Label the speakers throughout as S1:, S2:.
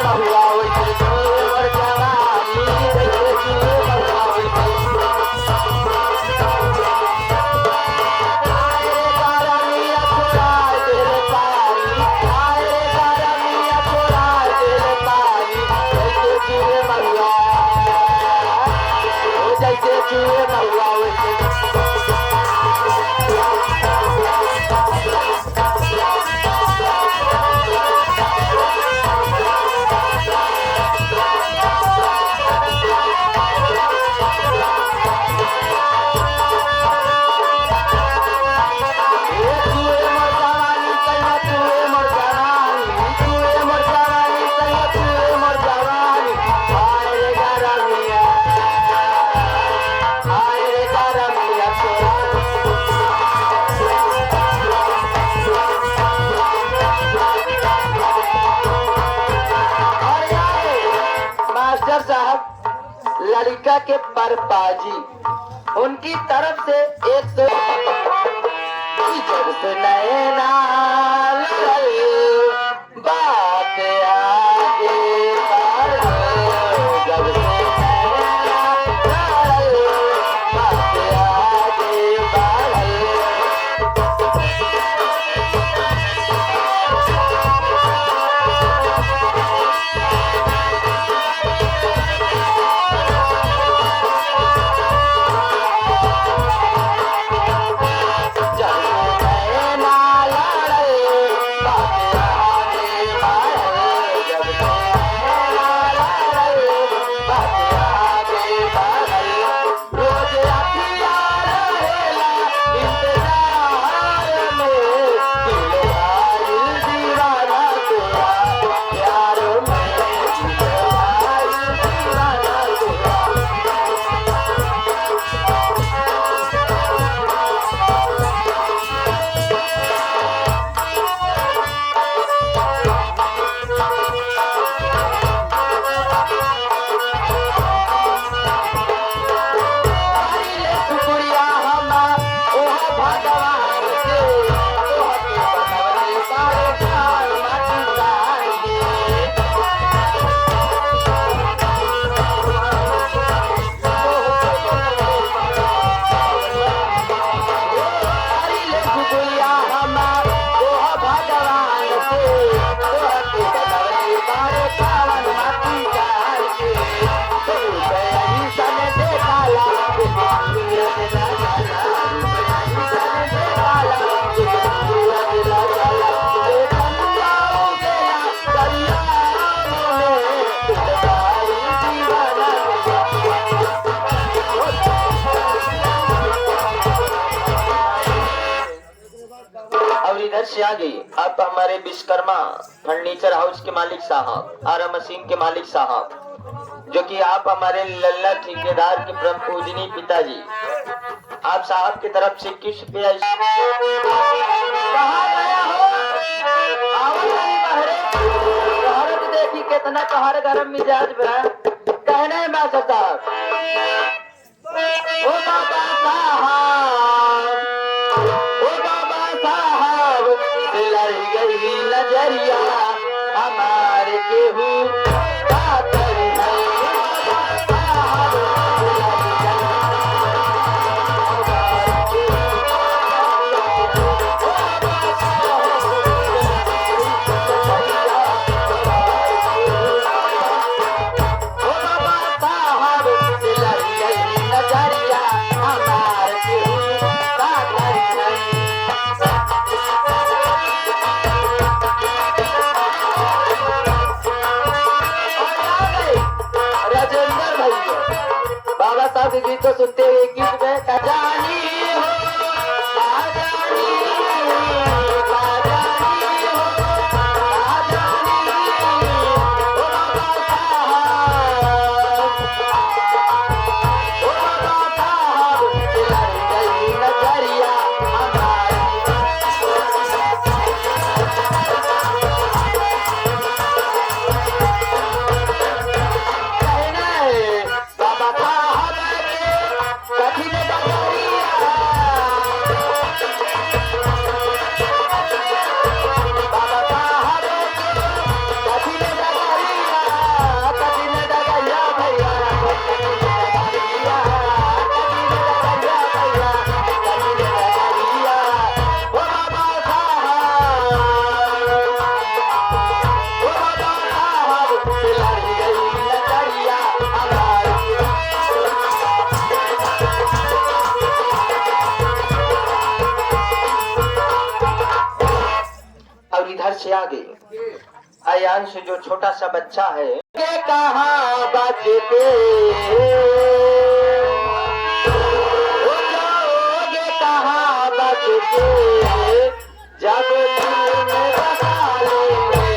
S1: महुआ वैसे चूहे मोर जवानी जैसे चूहे महुआ वैसे आए रे गरमिया छोड़ा तेरे पानी आए रे गरमिया छोड़ा तेरे पानी जैसे चूहे महुआ जैसे चूहे महुआ वैसे लड़का के परपाजी उनकी तरफ से एक तो जब से नैना लड़े बात आगे बढ़े जब से नैना लड़े बात आगे बढ़े से आ गई। आप हमारे विश्वकर्मा फर्नीचर हाउस के मालिक साहब, आरा मशीन के मालिक साहब, जो कि आप हमारे लल्ला ठेकेदार के परम पूजनीय पिताजी, आप साहब की तरफ से किस पे देखी कितना कहर गरम मिजाज कहना है मास्टर साहब। ओ बाबा साहब, ओ बाबा साहब, लड़ गई नजरिया हमारे केहू आयांश जो छोटा सा बच्चा है, ये कहाँ बचते जाओगे, कहाँ बचते जब दिल में बसा लेंगे।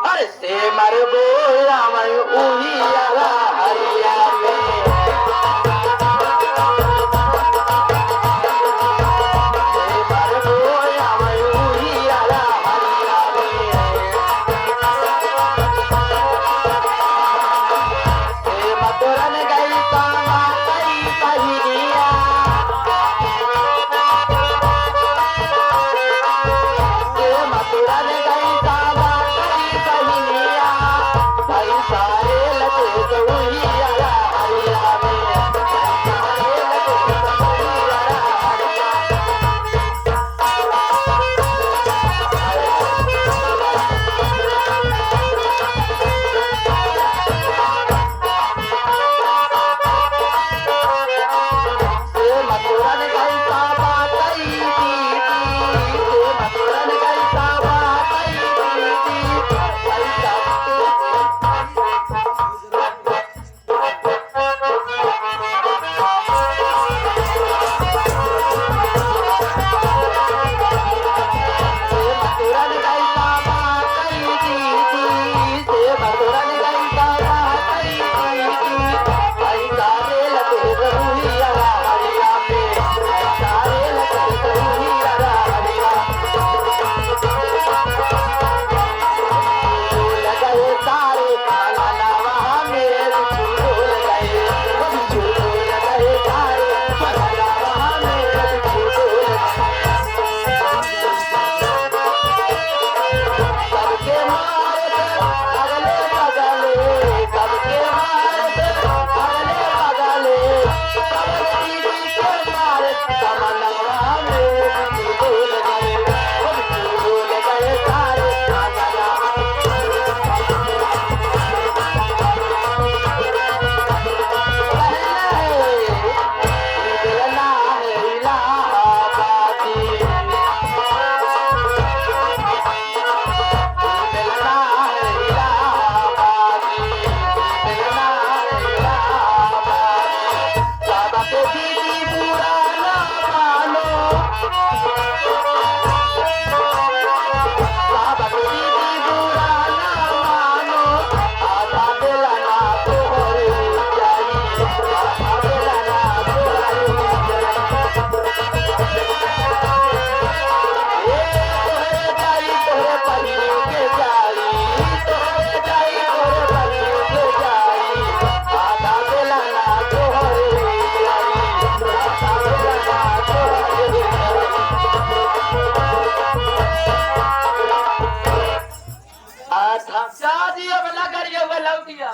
S1: अरे से मर बोला मैं उही आला हरिया में, से मर बोला मैं उही आला हरिया में, से मथुरन गई कामा कई पहिनिया, से मथुरन गई कामा कई पहिनिया, भाई सारे लगे तो उही आला हरिया में, भाई सारे लगे तो उही आला हरिया से मथुरन गई कामा कई दीदी, से मथुरन गई कामा कई दीदी, भाई मथुरन गई कामा कई दीदी, से मथुरन गई कामा कई दीदी, भाई सारे लगे उही आला हरिया में, भाई सारे लगे उही आला हरिया झूल गए सारे मनावा मेरे झूल गए, झूल गए सारे मनावा मेरे झूल सबके मारे अगले बगले, सबके मारे अगले बगले, सब दीदी के मारे मनावा मेरे झूल गए, झूल गए सारे मनावा मिलना है इलाहाबादी, मिलना है इलाहाबादी, मिलना है इलाहाबादी, बाबा के दीदी बुरा ना मानो, बाबा के दीदी बुरा ना मानो, आधा बेलना तोहरे जाई, आधा बेलना तोहरे जाई, तोहरे परियों के जाई, तोहरे जाई तोहरे परियों के जाई, आधा बेलना तोहरे जाई, आधा बेलना तोहरे आधा
S2: शादी अब ना करिए वो लौटिया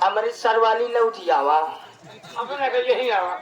S1: अमृतसर वाली लौटियावा
S2: अपने के यही आवा